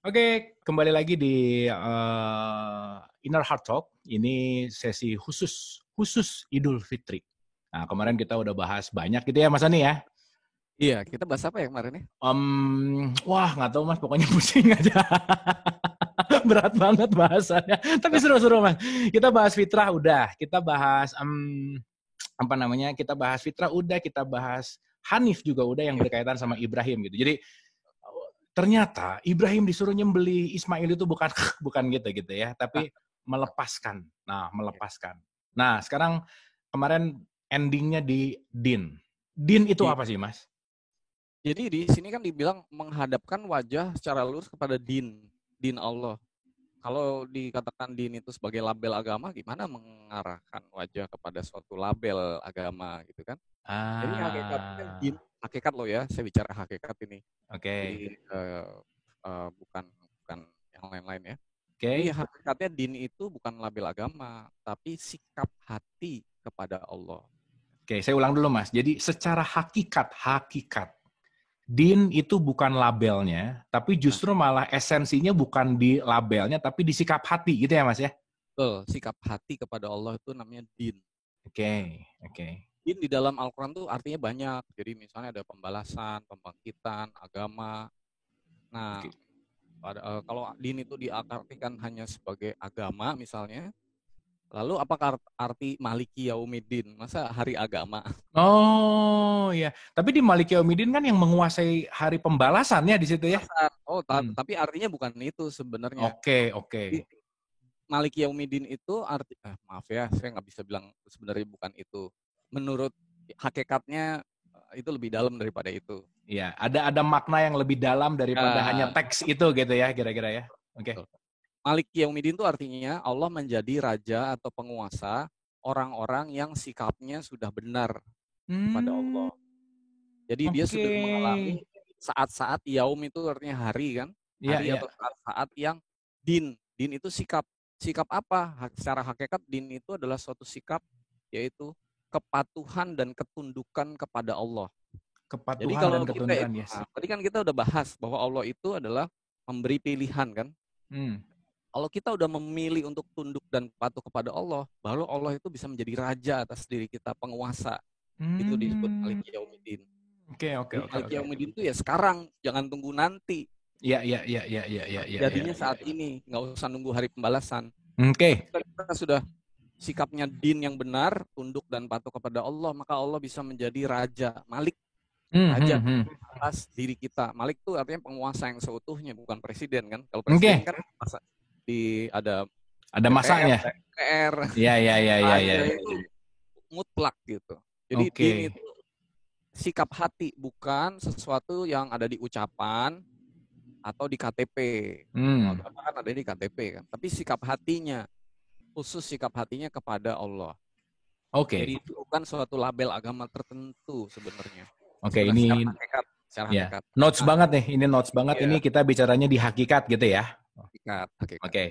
Oke, kembali lagi di Inner Heart Talk. Ini sesi khusus Idul Fitri. Nah, kemarin kita udah bahas banyak gitu ya, Mas Ani ya. Iya, kita bahas apa ya kemarin ya? Wah, nggak tahu Mas, pokoknya pusing aja. Berat banget bahasannya. Tapi seru-seru Mas. Kita bahas fitrah udah, kita bahas apa namanya? Kita bahas fitrah udah, kita bahas Hanif juga udah yang berkaitan sama Ibrahim gitu. Jadi ternyata Ibrahim disuruh nyembeli Ismail itu bukan gitu ya, Ah, tapi melepaskan. Nah, melepaskan. Nah, sekarang kemarin endingnya di Din. Din itu di- apa sih, Mas? Jadi di sini kan dibilang menghadapkan wajah secara lurus kepada din Allah. Kalau dikatakan din itu sebagai label agama, gimana mengarahkan wajah kepada suatu label agama gitu kan? Jadi hakikatnya din, Ah, hakikat loh ya, saya bicara hakikat ini. Jadi oke. bukan bukan yang lain-lain ya. Jadi Oke. hakikatnya din itu bukan label agama, tapi sikap hati kepada Allah. Oke, saya ulang dulu, Mas. Jadi secara hakikat. Din itu bukan labelnya, tapi Nah, justru malah esensinya bukan di labelnya, tapi di sikap hati gitu ya, Mas ya? betul, sikap hati kepada Allah itu namanya din. Oke. Din di dalam Al-Quran tuh artinya banyak. Jadi misalnya ada pembalasan, pembangkitan, agama. Nah, Oke. kalau din itu diartikan hanya sebagai agama misalnya, lalu apakah arti Maliki Yaumiddin? Masa hari agama? Oh ya, tapi di Malik Yaumiddin kan yang menguasai hari pembalasannya di situ ya. Pembalasan. Oh, Hmm. tapi artinya bukan itu sebenarnya. Oke. Di Maliki Yaumiddin itu maaf ya, saya nggak bisa bilang sebenarnya bukan itu. Menurut hakikatnya itu lebih dalam daripada itu. Iya, ada makna yang lebih dalam daripada hanya Ya, teks itu gitu ya, kira-kira ya. Oke. betul. Malik Yaumidin itu artinya Allah menjadi raja atau penguasa orang-orang yang sikapnya sudah benar kepada Hmm, Allah. Jadi dia oke. sudah mengalami saat-saat yaum itu artinya hari kan, hari Iya. atau saat-saat yang din. Din itu sikap. Sikap apa? Secara hakikat din itu adalah suatu sikap yaitu kepatuhan dan ketundukan kepada Allah. Jadi Kepatuhan dan kalau kita ketundukan, yes. tadi kan kita udah bahas bahwa Allah itu adalah memberi pilihan kan. Hmm. Kalau kita udah memilih untuk tunduk dan patuh kepada Allah, baru Allah itu bisa menjadi raja atas diri kita, penguasa. Itu disebut Hmm. Malik Yaumidin. Jadi Malik Oke. Yaumidin itu ya sekarang, jangan tunggu nanti. Iya. Jadinya saat ini, nggak usah nunggu hari pembalasan. Oke. Ketika kita sudah sikapnya din yang benar, tunduk dan patuh kepada Allah, maka Allah bisa menjadi raja, Malik, raja Hmm. atas diri kita. Malik itu artinya penguasa yang seutuhnya, bukan presiden kan. Kalau presiden Oke. kan ada Ada DPR, masanya. DPR, Iya. raja itu mutlak gitu. Jadi din Oke. itu sikap hati, bukan sesuatu yang ada di ucapan atau di KTP. Kalau Hmm. agama kan ada di KTP kan. Tapi sikap hatinya, khusus sikap hatinya kepada Allah. Oke. Jadi itu bukan suatu label agama tertentu sebenarnya. Oke, Secara ini hakikat, secara ya. hakikat. Notes Nah, banget nih. Ini notes banget. iya, Ini kita bicaranya di hakikat gitu ya. hakikat. Oke.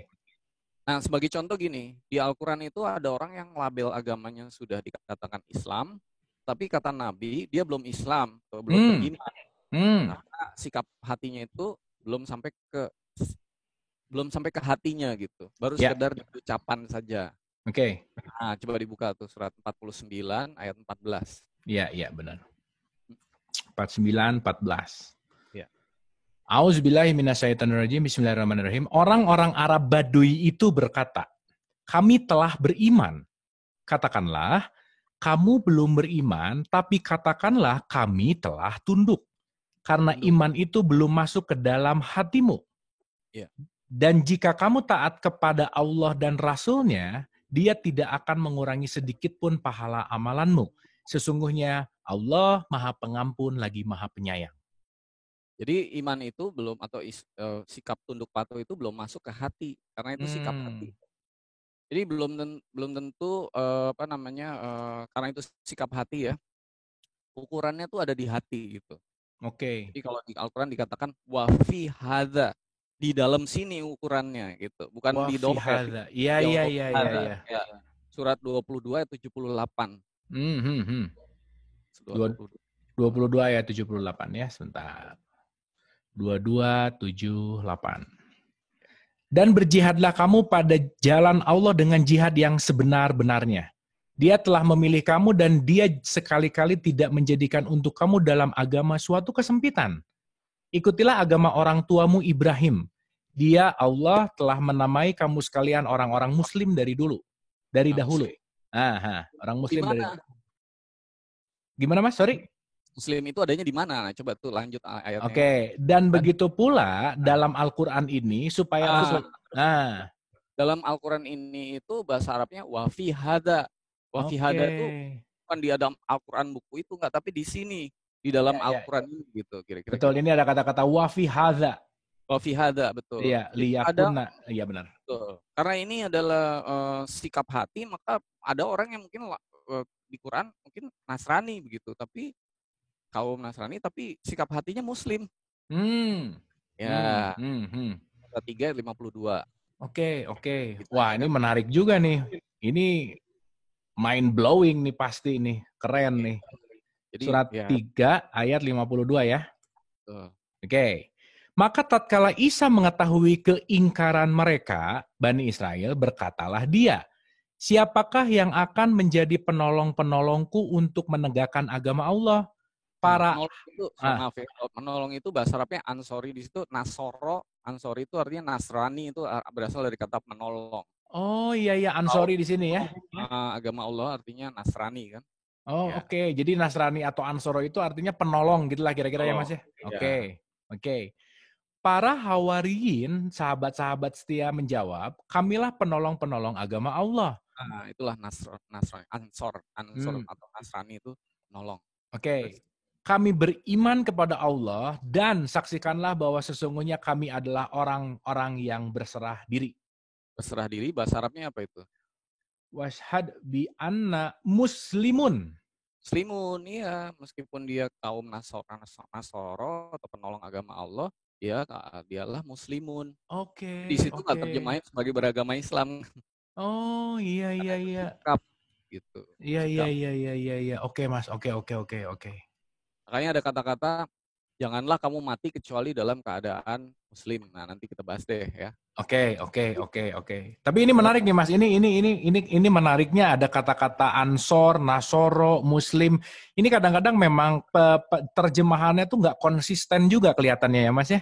Nah, sebagai contoh gini, di Al-Quran itu ada orang yang label agamanya sudah dikatakan Islam, tapi kata Nabi, dia belum Islam, atau belum Hmm. beriman. Hmm. Karena sikap hatinya itu belum sampai ke hatinya gitu. Baru Ya. sekedar di ucapan saja. Oke. Nah, coba dibuka tuh surat 49 ayat 14. Iya, benar. 49, 14. Ya. Auzubillahi minasyaitonirrajim. Bismillahirrahmanirrahim. Orang-orang Arab Baduy itu berkata, "Kami telah beriman." Katakanlah, "Kamu belum beriman, tapi katakanlah kami telah tunduk." Karena Tunduk. iman itu belum masuk ke dalam hatimu. Ya. Dan jika kamu taat kepada Allah dan Rasul-Nya, Dia tidak akan mengurangi sedikit pun pahala amalanmu. Sesungguhnya Allah Maha Pengampun lagi Maha Penyayang. Jadi iman itu belum atau sikap tunduk patuh itu belum masuk ke hati karena itu sikap hati. Hmm. Jadi belum tentu karena itu sikap hati ya. Ukurannya tuh ada di hati gitu. Oke. Jadi kalau di Al-Qur'an dikatakan wa fi hadza, di dalam sini ukurannya gitu, bukan Wa di fi dompet. hadza. Iya. Ya wa fi hadza. Iya. Ya. Surat 22 ayat 78. Hmm. Surat 22. 22 ayat 78 ya, sebentar. 2278. Dan berjihadlah kamu pada jalan Allah dengan jihad yang sebenar-benarnya. Dia telah memilih kamu dan dia sekali-kali tidak menjadikan untuk kamu dalam agama suatu kesempitan. Ikutilah agama orang tuamu Ibrahim. Dia, Allah, telah menamai kamu sekalian orang-orang muslim dari dulu. Dari dahulu. Orang Di muslim dari... mana? Gimana Mas? Sorry? Muslim itu adanya di mana? Coba tuh lanjut ayatnya. Oke, dan begitu pula dalam Al-Quran ini supaya dalam Al-Quran ini itu bahasa Arabnya wafihada. Wafihada itu bukan di dalam Al-Quran buku itu enggak, tapi di sini di dalam Al-Quran ini gitu kira-kira. Betul, ini ada kata-kata wafihada. Wafihada, betul. Iya, liyakuna. Iya benar. Betul. Karena ini adalah sikap hati, maka ada orang yang mungkin di Quran mungkin Nasrani begitu, tapi kaum Nasrani tapi sikap hatinya Muslim. Ya. 3 52. Oke. Wah, ini menarik juga nih. Ini mind blowing nih pasti nih. Keren nih. Jadi, Surat 3 ayat 52 ya. Oke. Maka tatkala Isa mengetahui keingkaran mereka, Bani Israel, berkatalah dia, siapakah yang akan menjadi penolong-penolongku untuk menegakkan agama Allah? Menolong itu bahasa Arabnya ansori, di situ nasoro, ansori itu artinya Nasrani, itu berasal dari kata menolong. Oh iya ansori di sini ya. Agama Allah artinya Nasrani kan. Oh ya. Oke. Jadi Nasrani atau ansoro itu artinya penolong gitulah kira-kira ya Mas ya. Oke. Para hawariyin, sahabat-sahabat setia menjawab, kamilah penolong-penolong agama Allah. Itulah ansor atau Nasrani itu menolong. Oke. Kami beriman kepada Allah dan saksikanlah bahwa sesungguhnya kami adalah orang-orang yang berserah diri. Berserah diri bahasa Arabnya apa itu? Washhad bi anna muslimun. Muslimun, iya. Meskipun dia kaum Nasoro atau penolong agama Allah, dialah muslimun. Oke. Di situ nggak terjemahin sebagai beragama Islam. Oh iya. Sikap, gitu. Iya. Oke Mas. Oke. Makanya ada kata-kata, janganlah kamu mati kecuali dalam keadaan Muslim. Nah nanti kita bahas deh ya. Oke. Tapi ini menarik nih Mas. Ini menariknya ada kata-kata ansor, nasoro, muslim. Ini kadang-kadang memang terjemahannya tuh nggak konsisten juga kelihatannya ya Mas ya.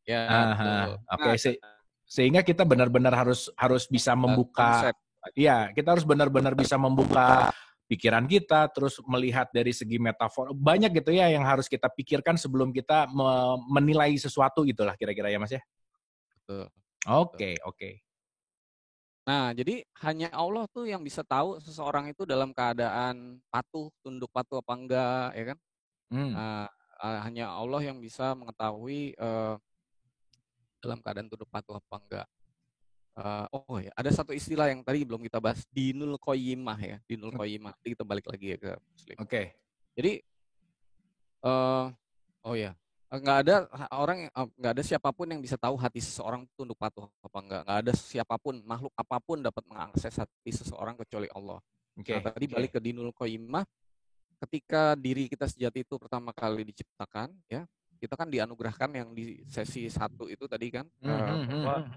Ya. Oke. Sehingga kita benar-benar harus bisa membuka. Iya, kita harus benar-benar bisa membuka pikiran kita, terus melihat dari segi metafor. Banyak gitu ya yang harus kita pikirkan sebelum kita menilai sesuatu gitulah kira-kira ya Mas ya. Betul. Oke. Nah, jadi hanya Allah tuh yang bisa tahu seseorang itu dalam keadaan tunduk patuh apa enggak, ya kan? Hanya Allah yang bisa mengetahui dalam keadaan tunduk patuh apa enggak. Ada satu istilah yang tadi belum kita bahas, dinul qoyimah ya, dinul qoyimah. Jadi kita balik lagi ya ke Muslim. Oke. Jadi nggak ada siapapun yang bisa tahu hati seseorang tunduk patuh apa enggak. Nggak ada siapapun, makhluk apapun dapat mengakses hati seseorang kecuali Allah. Nah, tadi balik ke dinul qoyimah, ketika diri kita sejati itu pertama kali diciptakan, ya, kita kan dianugerahkan yang di sesi 1 itu tadi kan, bahwa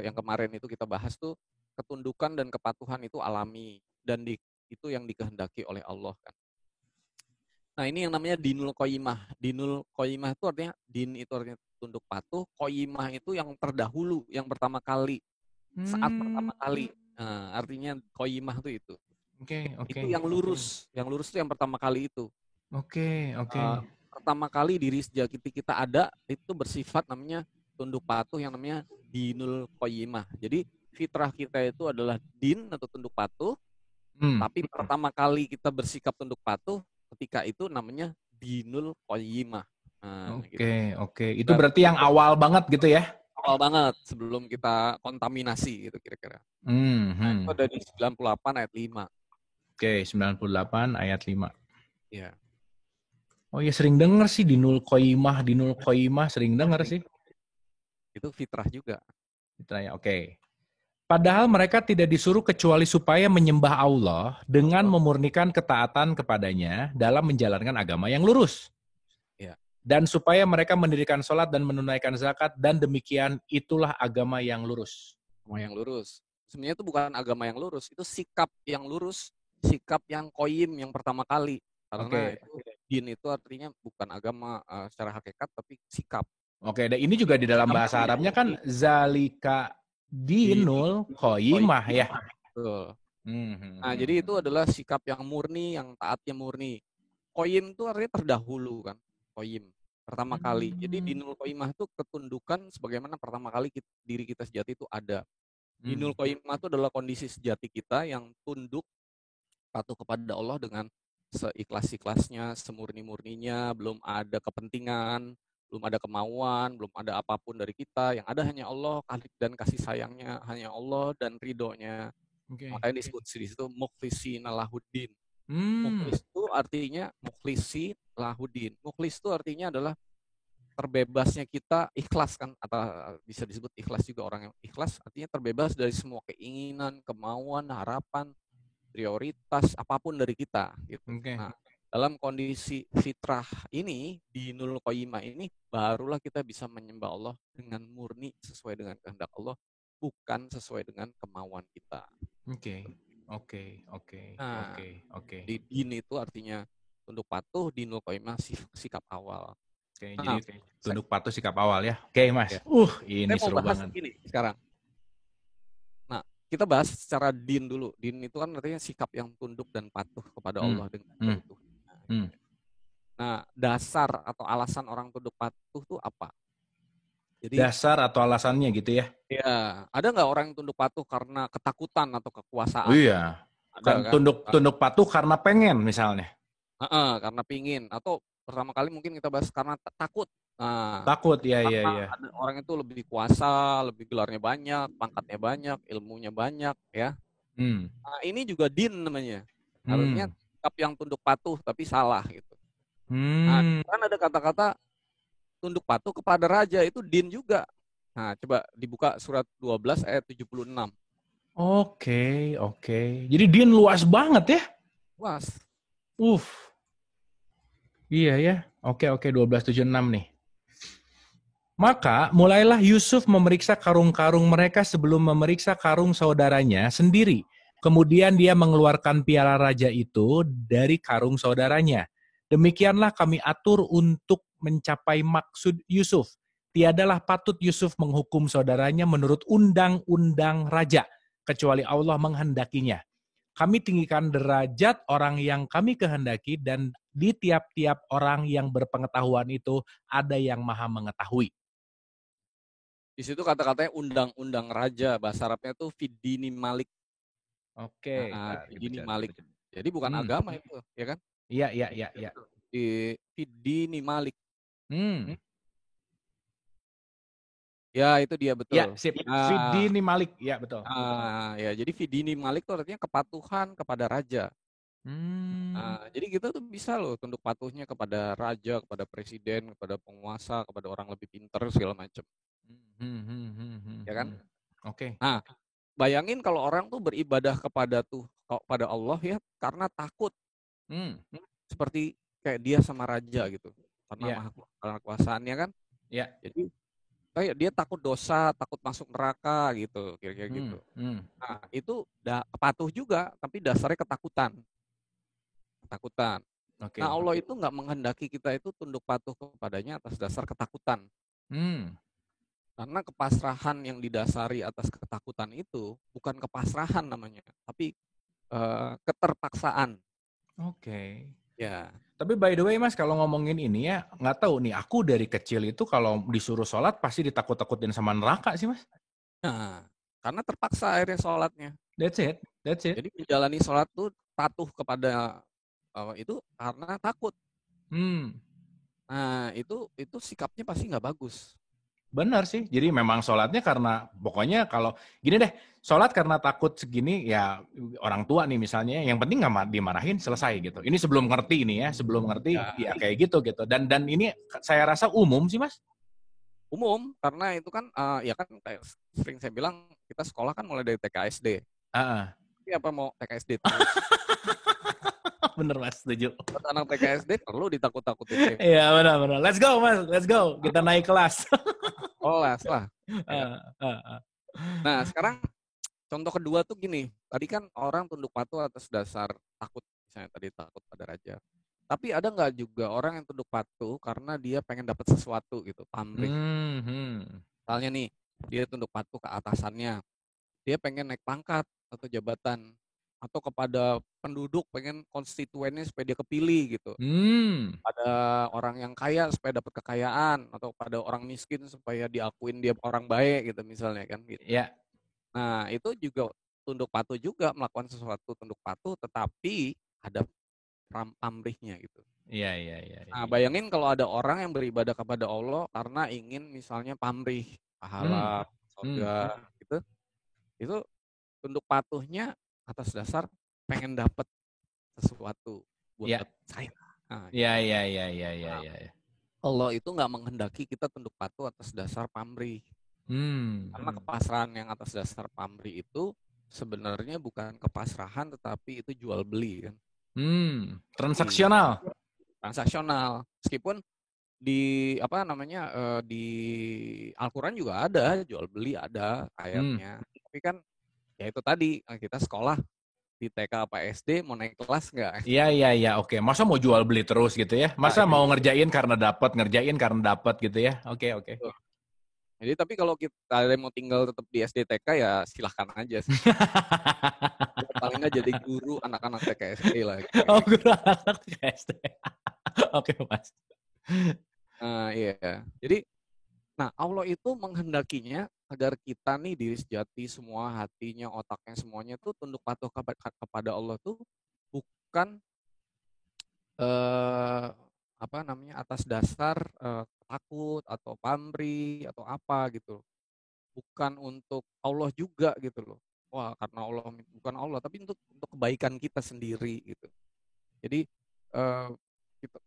yang kemarin itu kita bahas tuh ketundukan dan kepatuhan itu alami dan itu yang dikehendaki oleh Allah kan. Nah ini yang namanya dinul qoyimah. Dinul qoyimah itu artinya, din itu artinya tunduk patuh, qoyimah itu yang terdahulu, yang pertama kali, saat pertama kali. Nah, artinya qoyimah itu. Itu yang lurus itu yang pertama kali itu. Oke. Pertama kali diri sejati kita ada itu bersifat namanya tunduk patuh yang namanya dinul qoyimah. Jadi fitrah kita itu adalah din atau tunduk patuh, tapi pertama kali kita bersikap tunduk patuh ketika itu namanya dinul qoyimah. Oke. Itu berarti yang awal banget gitu ya? Awal banget sebelum kita kontaminasi gitu kira-kira. Nah, itu ada di 98 ayat 5. Oke, 98 ayat 5. Iya. Oh ya sering dengar sih dinul qoyimah sering dengar sih. Itu fitrah juga. Fitrah ya, oke. Padahal mereka tidak disuruh kecuali supaya menyembah Allah dengan memurnikan ketaatan kepadanya dalam menjalankan agama yang lurus. Ya. Dan supaya mereka mendirikan sholat dan menunaikan zakat, dan demikian itulah agama yang lurus. Agama yang lurus. Sebenarnya itu bukan agama yang lurus, itu sikap yang lurus, sikap yang qayyim yang pertama kali. Karena itu din itu artinya bukan agama secara hakikat, tapi sikap. Oke, dan ini juga di dalam bahasa Arabnya kan zalika dinul qayyimah ya. Betul. Nah, jadi itu adalah sikap yang murni, yang taatnya murni. Qayyim itu artinya terdahulu kan, qayyim. Pertama kali. Jadi dinul qayyimah itu ketundukan sebagaimana pertama kali diri kita sejati itu ada. Dinul qayyimah itu adalah kondisi sejati kita yang tunduk patuh kepada Allah dengan seikhlas-ikhlasnya, semurni-murninya, belum ada kepentingan, belum ada kemauan, belum ada apapun dari kita. Yang ada hanya Allah dan kasih sayangnya, hanya Allah dan ridhonya. Makanya disebut di situ mukhlishina lahuddin. Mukhlis itu artinya mukhlisi lahuddin. Mukhlis itu artinya adalah terbebasnya kita ikhlas kan, atau bisa disebut ikhlas juga. Orang yang ikhlas artinya terbebas dari semua keinginan, kemauan, harapan, prioritas apapun dari kita gitu. Nah, dalam kondisi fitrah ini, di dinul qayyimah ini, barulah kita bisa menyembah Allah dengan murni sesuai dengan kehendak Allah, bukan sesuai dengan kemauan kita. Oke. Di din itu artinya tunduk patuh, dinul qayyimah sikap awal. Jadi tunduk patuh sikap awal ya. Oke, Mas. Ya. Ini seru banget. Ini sekarang. Nah, kita bahas secara din dulu. Din itu kan artinya sikap yang tunduk dan patuh kepada Allah dengan seutuhnya. Nah, dasar atau alasan orang tunduk patuh itu apa? Jadi, dasar atau alasannya gitu ya? Ya, ada nggak orang yang tunduk patuh karena ketakutan atau kekuasaan? Oh iya, ada, kan? Tunduk patuh karena pengen misalnya. Karena pingin, atau pertama kali mungkin kita bahas karena takut. Nah, takut, ya. Orang itu lebih kuasa, lebih gelarnya banyak, pangkatnya banyak, ilmunya banyak, ya. Nah, ini juga din namanya. Artinya sikap yang tunduk patuh tapi salah gitu. Nah, kan ada kata-kata tunduk patuh kepada raja, itu din juga. Nah, coba dibuka surat 12 ayat 76. Oke. Jadi din luas banget ya? Luas. Iya ya. Oke, 1276 nih. Maka mulailah Yusuf memeriksa karung-karung mereka sebelum memeriksa karung saudaranya sendiri. Kemudian dia mengeluarkan piala raja itu dari karung saudaranya. Demikianlah kami atur untuk mencapai maksud Yusuf. Tiadalah patut Yusuf menghukum saudaranya menurut undang-undang raja, kecuali Allah menghendakinya. Kami tinggikan derajat orang yang kami kehendaki, dan di tiap-tiap orang yang berpengetahuan itu ada yang maha mengetahui. Di situ kata-katanya undang-undang raja, bahasa Arabnya itu fidini malik. Oke. Fidini malik. Jadi bukan agama itu, ya kan? Iya. Di fidini malik. Ya, itu dia, betul. Ya, fidini malik, ya betul. Ya, jadi fidini malik itu artinya kepatuhan kepada raja. Jadi kita tuh bisa loh tunduk patuhnya kepada raja, kepada presiden, kepada penguasa, kepada orang lebih pintar segala macam. Ya kan? Oke. Nah, bayangin kalau orang tuh beribadah kepada Allah ya karena takut. Seperti kayak dia sama raja gitu. Karena maha kekuasaannya kan. Ya. Jadi kayak dia takut dosa, takut masuk neraka gitu, kira-kira gitu. Nah, itu patuh juga, tapi dasarnya ketakutan. Okay. Nah, Allah itu nggak menghendaki kita itu tunduk patuh kepadanya atas dasar ketakutan. Karena kepasrahan yang didasari atas ketakutan itu bukan kepasrahan namanya, tapi keterpaksaan. Oke. Ya. Tapi by the way Mas, kalau ngomongin ini ya, nggak tahu nih, aku dari kecil itu kalau disuruh sholat pasti ditakut-takutin sama neraka sih Mas. Nah, karena terpaksa akhirnya sholatnya. That's it. Jadi menjalani sholat tuh patuh kepada itu karena takut. Nah, itu sikapnya pasti nggak bagus. Benar sih. Jadi memang sholatnya karena pokoknya kalau gini deh, sholat karena takut segini ya orang tua nih misalnya, yang penting nggak dimarahin selesai gitu. Ini sebelum ngerti ini ya, ya kayak gitu. Dan ini saya rasa umum sih Mas. Umum karena itu kan ya kan kayak sering saya bilang kita sekolah kan mulai dari TK SD. Tapi apa mau TK SD terus? Bener Mas, setuju. Buat anak TK SD perlu ditakut-takutin. Iya benar. Let's go Mas, let's go. Kita naik kelas. Kelas lah. Ya kan? Ah, ah, ah. Nah, sekarang contoh kedua tuh gini. Tadi kan orang tunduk patuh atas dasar takut. Misalnya tadi takut pada raja. Tapi ada nggak juga orang yang tunduk patuh karena dia pengen dapat sesuatu gitu, pamrih. Misalnya nih, dia tunduk patuh ke atasannya. Dia pengen naik pangkat atau jabatan. Atau kepada penduduk pengen konstituennya supaya dia kepilih gitu. Pada orang yang kaya supaya dapat kekayaan. Atau pada orang miskin supaya diakuin dia orang baik gitu misalnya kan. Gitu. Ya. Nah itu juga tunduk patuh juga, melakukan sesuatu tunduk patuh tetapi ada pamrihnya gitu. Iya. Nah bayangin kalau ada orang yang beribadah kepada Allah karena ingin misalnya pamrih, pahala, surga gitu. Itu tunduk patuhnya atas dasar pengen dapat sesuatu buat saya. Nah, Iya. Allah itu nggak menghendaki kita tunduk patuh atas dasar pamrih. Karena kepasrahan yang atas dasar pamrih itu sebenarnya bukan kepasrahan tetapi itu jual beli kan. Transaksional. Meskipun di di Al-Qur'an juga ada jual beli, ada ayatnya. Tapi kan ya itu tadi kita sekolah di TK apa SD mau naik kelas nggak? Iya, oke. Masa mau jual beli terus gitu ya? Masa mau ngerjain karena dapat gitu ya? Oke. Jadi tapi kalau kita mau tinggal tetap di SD TK ya silahkan aja sih. Paling nggak jadi guru anak-anak TK SD lah. Oh, guru anak-anak TK SD. Oke, Mas. Nah, iya. Jadi, Allah itu menghendakinya agar kita nih diri sejati semua, hatinya, otaknya, semuanya tuh tunduk patuh kepada Allah tuh bukan atas dasar takut atau pamrih atau apa gitu. Bukan untuk Allah juga gitu loh. Wah, karena Allah bukan Allah, tapi untuk kebaikan kita sendiri gitu. Jadi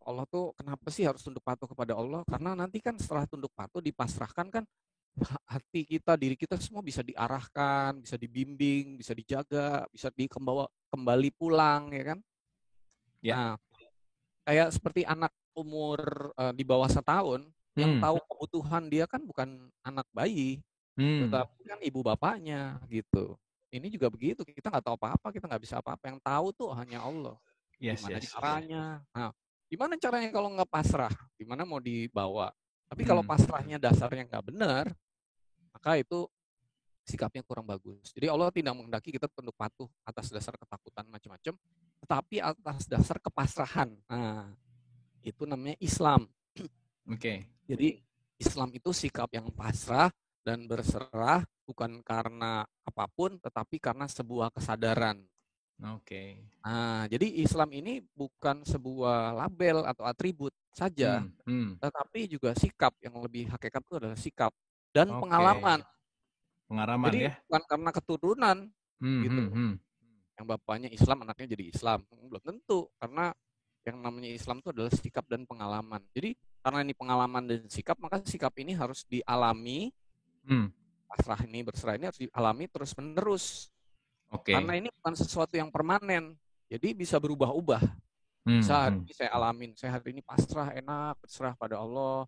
Allah tuh kenapa sih harus tunduk patuh kepada Allah? Karena nanti kan setelah tunduk patuh dipasrahkan kan hati kita, diri kita semua bisa diarahkan, bisa dibimbing, bisa dijaga, bisa kembali pulang ya kan? Ya. Nah, kayak seperti anak umur di bawah 1 tahun yang tahu kebutuhan dia kan bukan anak bayi, tetapi kan ibu bapaknya gitu. Ini juga begitu, kita nggak tahu apa-apa, kita nggak bisa apa-apa. Yang tahu tuh hanya Allah. Gimana caranya? Nah, gimana caranya kalau nggak pasrah? Gimana mau dibawa? Tapi kalau pasrahnya dasarnya nggak benar, maka itu sikapnya kurang bagus. Jadi Allah tidak menghendaki kita tunduk patuh atas dasar ketakutan macam-macam, tetapi atas dasar kepasrahan. Nah, itu namanya Islam. Oke. Jadi Islam itu sikap yang pasrah dan berserah bukan karena apapun, tetapi karena sebuah kesadaran. Oke. Nah, jadi Islam ini bukan sebuah label atau atribut saja, tetapi juga sikap. Yang lebih hakikat itu adalah sikap dan pengalaman. Jadi ya? bukan karena keturunan gitu. Yang bapaknya Islam, anaknya jadi Islam. Belum tentu, karena yang namanya Islam itu adalah sikap dan pengalaman. Jadi karena ini pengalaman dan sikap, maka sikap ini harus dialami. Pasrah ini, berserah ini harus dialami terus-menerus. Karena ini bukan sesuatu yang permanen. Jadi bisa berubah-ubah. Bisa hari ini saya alamin, saya hari ini pasrah, enak, berserah pada Allah.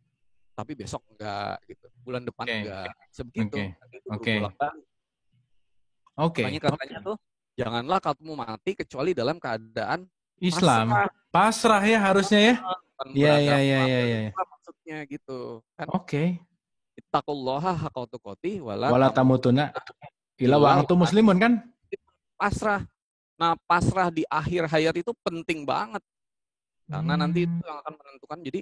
Tapi besok enggak gitu. Bulan depan enggak. Sebegitu. Makanya katanya tuh, janganlah kamu mati kecuali dalam keadaan Islam. Pasrah ya harusnya ya. Iya. Maksudnya gitu. Kan? Ittaqullaha haqqa tuqatih wala tamutunna illa wa antum muslimun kan? Pasrah. Nah, pasrah di akhir hayat itu penting banget. Karena nanti itu yang akan menentukan. Jadi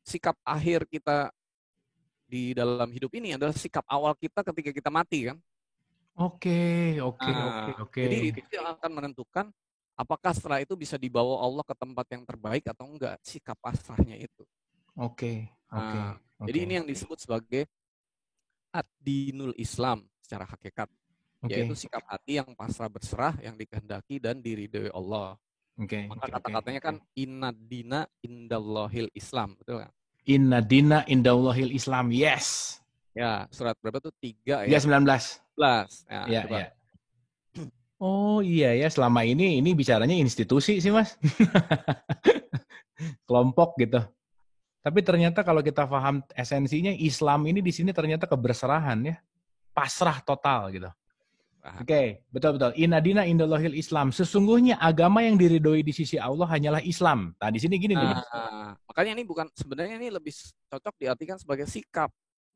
sikap akhir kita di dalam hidup ini adalah sikap awal kita ketika kita mati kan. Oke. Jadi itu yang akan menentukan apakah setelah itu bisa dibawa Allah ke tempat yang terbaik atau enggak, sikap pasrahnya itu. Jadi ini yang disebut sebagai ad-dinul Islam secara hakikat. Yaitu sikap hati yang pasrah berserah, yang dikehendaki dan diridhoi Allah. Maka kata-katanya kan inna dina indallahil Islam, betul kan? Inna dina indallahil Islam, yes. Ya, surat berapa tuh? 3 ya? 19. Ya. Oh iya ya, selama ini bicaranya institusi sih Mas. Kelompok gitu. Tapi ternyata kalau kita paham esensinya, Islam ini di sini ternyata keberserahan ya. Pasrah total gitu. Nah, Oke, betul-betul. Inadina indallahil Islam. Sesungguhnya agama yang diridhoi di sisi Allah hanyalah Islam. Nah, di sini gini nih, Mas. makanya ini bukan sebenarnya ini lebih cocok diartikan sebagai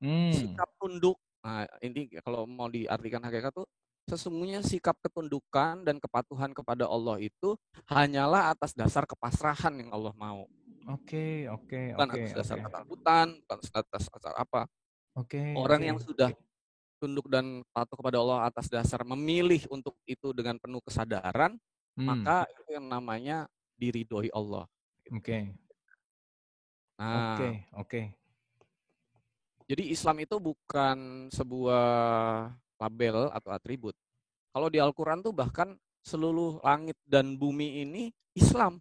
Hmm, sikap tunduk. Nah, ini kalau mau diartikan hakikat tuh sesungguhnya sikap ketundukan dan kepatuhan kepada Allah itu hanyalah atas dasar kepasrahan yang Allah mau. oke, oke, Bukan oke, atas dasar oke. ketakutan, bukan atas dasar apa. Oke, Orang oke. yang sudah tunduk dan patuh kepada Allah atas dasar memilih untuk itu dengan penuh kesadaran, Hmm, maka itu yang namanya diridhoi Allah. Gitu. oke. Oke, Nah, oke. jadi Islam itu bukan sebuah label atau atribut. Kalau di Al-Quran tuh bahkan seluruh langit dan bumi ini Islam.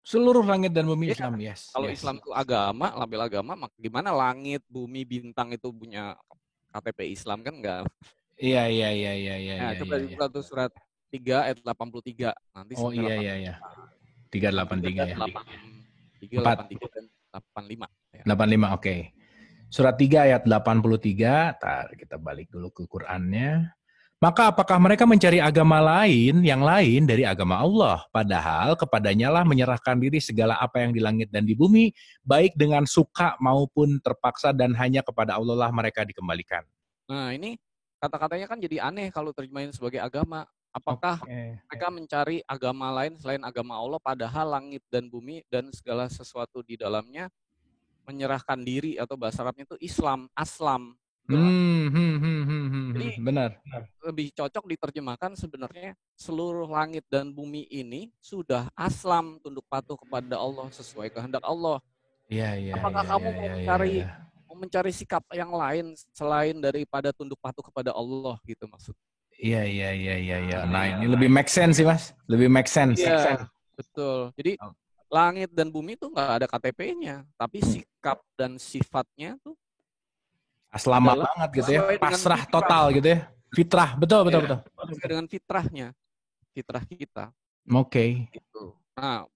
Seluruh langit dan bumi Ya, Islam, yes, kalau yes. Islam itu agama, label agama, gimana langit, bumi, bintang itu punya KTP Islam kan enggak? Iya, iya, iya, iya, iya, Nah, iya, coba iya, iya. dibuka tuh surat 3 ayat 83. Nanti Oh sampai iya, 8. iya, iya. 383 83 ya. 83, 4, 83 dan 85 ya. 85, oke. Surat 3 ayat 83, tar kita balik dulu ke Qur'annya. Maka apakah mereka mencari agama lain yang lain dari agama Allah? Padahal kepadanya lah menyerahkan diri segala apa yang di langit dan di bumi, baik dengan suka maupun terpaksa dan hanya kepada Allah lah mereka dikembalikan. Nah, ini kata-katanya kan jadi aneh kalau terjemahin sebagai agama. Apakah Oke. mereka mencari agama lain selain agama Allah padahal langit dan bumi dan segala sesuatu di dalamnya menyerahkan diri atau bahasa Arabnya itu Islam, aslam, gitu kan. Jadi Benar. lebih cocok diterjemahkan sebenarnya seluruh langit dan bumi ini sudah aslam tunduk patuh kepada Allah sesuai kehendak Allah. Iya, iya, Apakah iya, kamu iya, iya, iya, iya. mau mencari sikap yang lain selain daripada tunduk patuh kepada Allah gitu maksud. Iya, iya, iya, iya, iya. Nah, Nah, ini lebih make sense sih, Mas. Lebih make sense. iya, betul. Jadi Oh. langit dan bumi itu nggak ada KTP-nya, tapi Hmm. sikap dan sifatnya tuh Aslama adalah banget gitu ya. sesuai dengan Pasrah fitrah. total gitu ya. Fitrah, betul, betul, Ya, betul. sesuai dengan fitrahnya, fitrah kita Oke. gitu. Nah,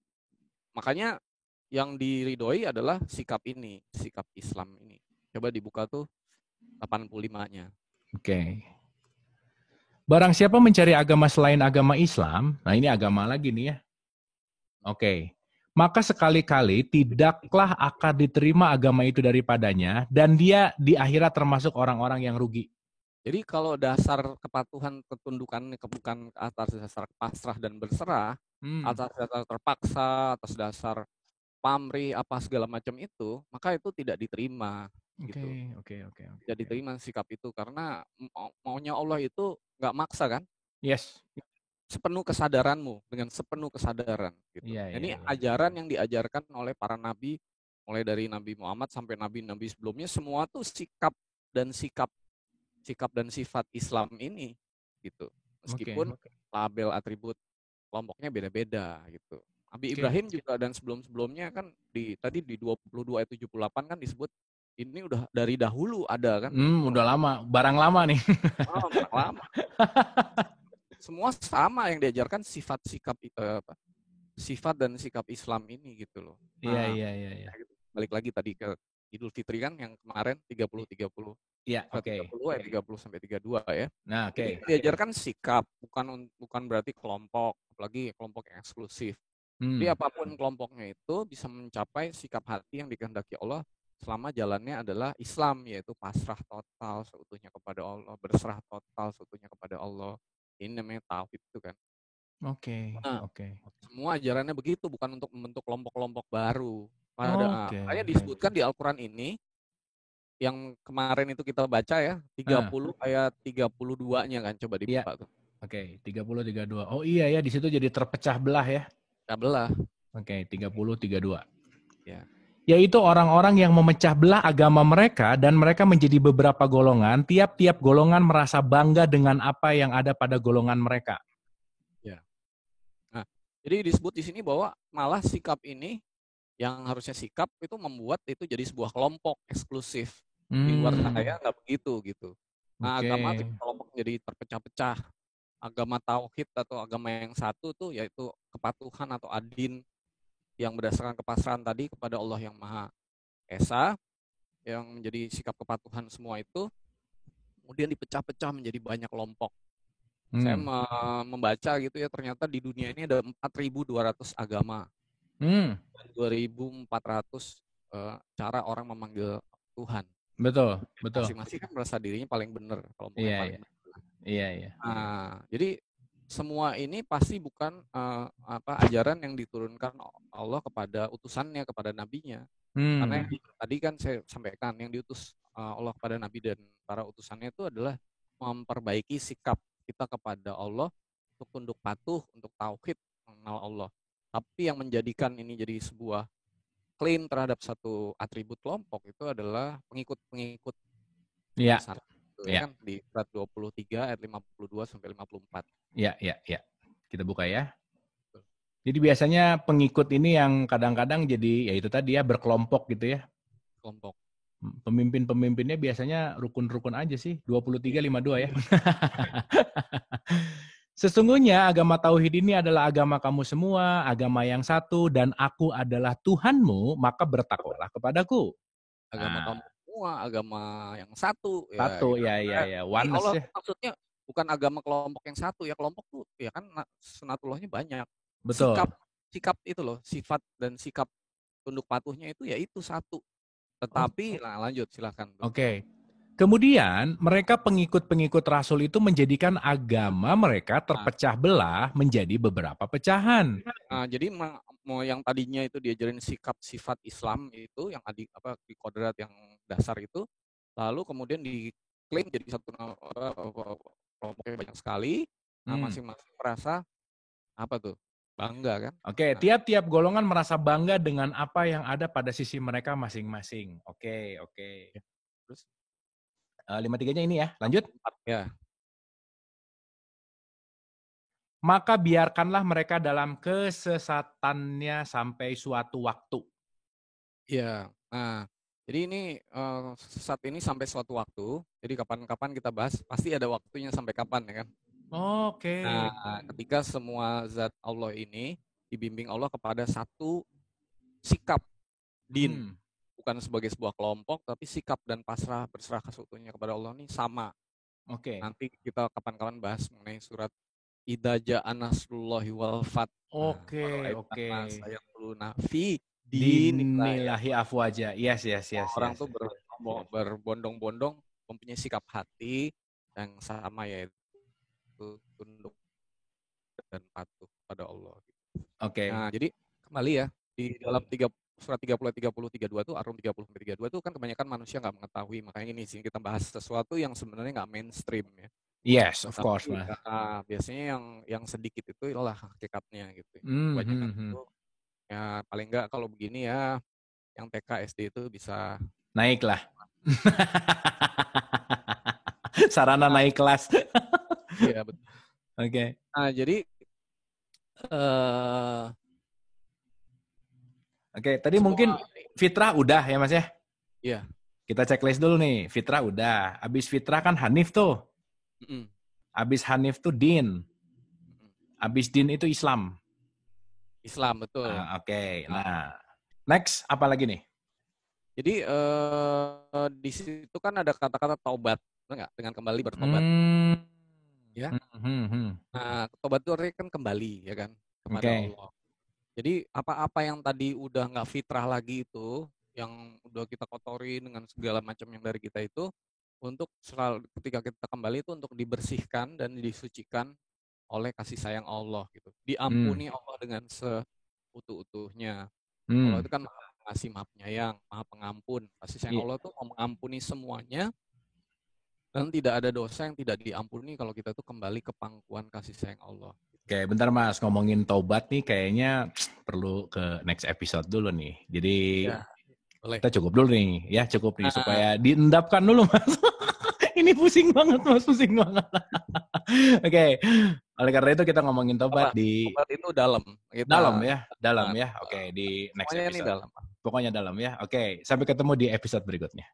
makanya yang diridhoi adalah sikap ini, sikap Islam ini. Coba dibuka tuh 85-nya. Oke. Barang siapa mencari agama selain agama Islam, nah ini agama lagi nih ya. Oke. Maka sekali-kali tidaklah akan diterima agama itu daripadanya dan dia di akhirat termasuk orang-orang yang rugi. Jadi kalau dasar kepatuhan ketundukan bukan atas dasar pasrah dan berserah, Hmm. atas dasar terpaksa, atas dasar pamrih apa segala macam itu, maka itu tidak diterima Oke, gitu. oke, oke, oke, Tidak oke. diterima sikap itu karena maunya Allah itu nggak maksa kan, Yes. sepenuh kesadaranmu dengan sepenuh kesadaran gitu. Iya, iya, Ini iya. ajaran yang diajarkan oleh para nabi mulai dari Nabi Muhammad sampai nabi-nabi sebelumnya semua tuh dan sikap sikap dan sifat Islam ini gitu. Oke. Meskipun label atribut kelompoknya beda-beda gitu. Nabi Oke. Ibrahim juga dan sebelum-sebelumnya kan tadi di 22 ayat 78 kan disebut ini udah dari dahulu ada kan. Udah lama, barang lama nih. Oh, barang lama. Semua sama yang diajarkan sifat dan sikap Islam ini gitu loh. Iya, Nah, iya, iya, iya. balik lagi tadi ke Idul Fitri kan yang kemarin 30-30. Iya, Surat oke. 30 ayat 30 sampai 32 ya. Nah, Jadi oke. diajarkan sikap, bukan berarti kelompok, apalagi kelompok yang eksklusif. Jadi Hmm. apapun kelompoknya itu bisa mencapai sikap hati yang dikehendaki Allah selama jalannya adalah Islam, yaitu pasrah total seutuhnya kepada Allah, berserah total seutuhnya kepada Allah. Ini namanya tauhid itu kan. Oke, Nah, oke. semua ajarannya begitu, bukan untuk membentuk kelompok-kelompok baru. Oke, Makanya oke. disebutkan di Al-Quran ini yang kemarin itu kita baca ya, Ah, 30 ayat 32-nya kan, coba iya. dibuka tuh. Oke, 30, 32. Oh iya ya, di situ jadi terpecah belah ya. Kita belah. Oke, 30, 32. Ya. Yaitu orang-orang yang memecah belah agama mereka dan mereka menjadi beberapa golongan, tiap-tiap golongan merasa bangga dengan apa yang ada pada golongan mereka. Ya. Nah, jadi disebut di sini bahwa malah sikap ini yang harusnya sikap itu membuat itu jadi sebuah kelompok eksklusif. Di luar sana ya nggak begitu gitu. Nah, agama Oke. kelompok jadi terpecah-pecah. agama tauhid atau agama yang satu tuh yaitu kepatuhan atau adin yang berdasarkan kepasrahan tadi kepada Allah yang Maha Esa, yang menjadi sikap kepatuhan semua itu kemudian dipecah-pecah menjadi banyak kelompok. Saya membaca gitu ya, ternyata di dunia ini ada 4.200 agama dan 2.400 cara orang memanggil Tuhan. Betul. Masing-masing kan merasa dirinya paling benar, kelompoknya paling benar. Iya. Nah, jadi semua ini pasti bukan ajaran yang diturunkan Allah kepada utusannya, kepada nabinya. Karena yang tadi kan saya sampaikan, yang diutus Allah kepada nabi dan para utusannya itu adalah memperbaiki sikap kita kepada Allah untuk tunduk patuh, untuk tauhid, mengenal Allah. Tapi yang menjadikan ini jadi sebuah klaim terhadap satu atribut kelompok itu adalah pengikut-pengikut besar. Ya kan di surat 23 ayat 52 sampai 54. Iya. Kita buka ya. Jadi biasanya pengikut ini yang kadang-kadang jadi ya itu tadi ya, berkelompok gitu ya. Kelompok. Pemimpin-pemimpinnya biasanya rukun-rukun aja sih, 23-52 ya. Sesungguhnya agama tauhid ini adalah agama kamu semua, agama yang satu, dan aku adalah Tuhanmu, maka bertakwalah kepadaku. Agama kamu semua, agama yang satu. Satu, ya. Oneness Allah ya. maksudnya bukan agama kelompok yang satu ya, kelompok tuh ya kan sunatullahnya banyak. Betul. Sikap itu loh, sifat dan sikap tunduk patuhnya itu ya itu satu. Tetapi, lanjut silahkan. Oke. Kemudian mereka pengikut-pengikut Rasul itu menjadikan agama mereka terpecah belah menjadi beberapa pecahan. Jadi mau yang tadinya itu diajarin sikap sifat Islam itu yang di kodrat yang dasar itu, lalu kemudian diklaim jadi satu kelompoknya banyak sekali. Masing-masing merasa apa tuh? Bangga kan? Oke, tiap-tiap golongan merasa bangga dengan apa yang ada pada sisi mereka masing-masing. Oke. Terus 53-nya ini ya, lanjut. Ya. Maka biarkanlah mereka dalam kesesatannya sampai suatu waktu. Iya. Nah, jadi ini sesat ini sampai suatu waktu. Jadi kapan-kapan kita bahas, pasti ada waktunya sampai kapan ya kan? Oke. Nah, ketika semua zat Allah ini dibimbing Allah kepada satu sikap din, bukan sebagai sebuah kelompok, tapi sikap dan berserah seutuhnya kepada Allah ini sama. Oke. Nanti kita kapan-kapan bahas mengenai surat Idza ja'a nasrullahi wal fath. Oke. Saya fi dinillahi afwaja. Yes. Orang tuh berbondong-bondong mempunyai sikap hati yang sama, yaitu tunduk dan patuh pada Allah. Oke. Nah, jadi kembali ya, di dalam surat 32 itu, Ar-Rum 30-32 itu kan kebanyakan manusia nggak mengetahui. Makanya ini sih kita bahas sesuatu yang sebenarnya nggak mainstream ya. Yes, of course, Mas. Biasanya yang sedikit itu adalah hakikatnya gitu. Kebanyakan itu ya paling nggak kalau begini ya, yang TK SD itu bisa naik lah. Sarana naik kelas. Iya, betul. Oke. Nah, jadi Oke, tadi mungkin fitrah udah ya Mas ya? Iya. Kita checklist dulu nih, fitrah udah. Abis fitrah kan Hanif tuh. Abis Hanif tuh din. Abis din itu Islam. Islam, betul. Oke. Nah, next apa lagi nih? Jadi di situ kan ada kata-kata taubat, benar nggak? Dengan kembali bertobat. Ya. Nah, tobat itu artinya kan kembali, ya kan, kepada Allah. Jadi apa-apa yang tadi udah nggak fitrah lagi itu, yang udah kita kotori dengan segala macam yang dari kita itu, untuk selalu ketika kita kembali itu untuk dibersihkan dan disucikan oleh kasih sayang Allah gitu. Diampuni Allah dengan seutuh-utuhnya. Allah itu kan Maha Pengasih, Maha Penyayang, Maha Pengampun. Kasih sayang Allah itu mau mengampuni semuanya. Dan tidak ada dosa yang tidak diampuni kalau kita tuh kembali ke pangkuan kasih sayang Allah. Oke, bentar Mas, ngomongin taubat nih kayaknya perlu ke next episode dulu nih. Jadi kita cukup dulu nih, ya cukup nih supaya diendapkan dulu Mas. Ini pusing banget Mas, pusing banget. Oke, oleh karena itu kita ngomongin taubat di... Taubat itu dalam. Dalam ya. Oke, di next episode. Pokoknya dalam ya. Oke, sampai ketemu di episode berikutnya.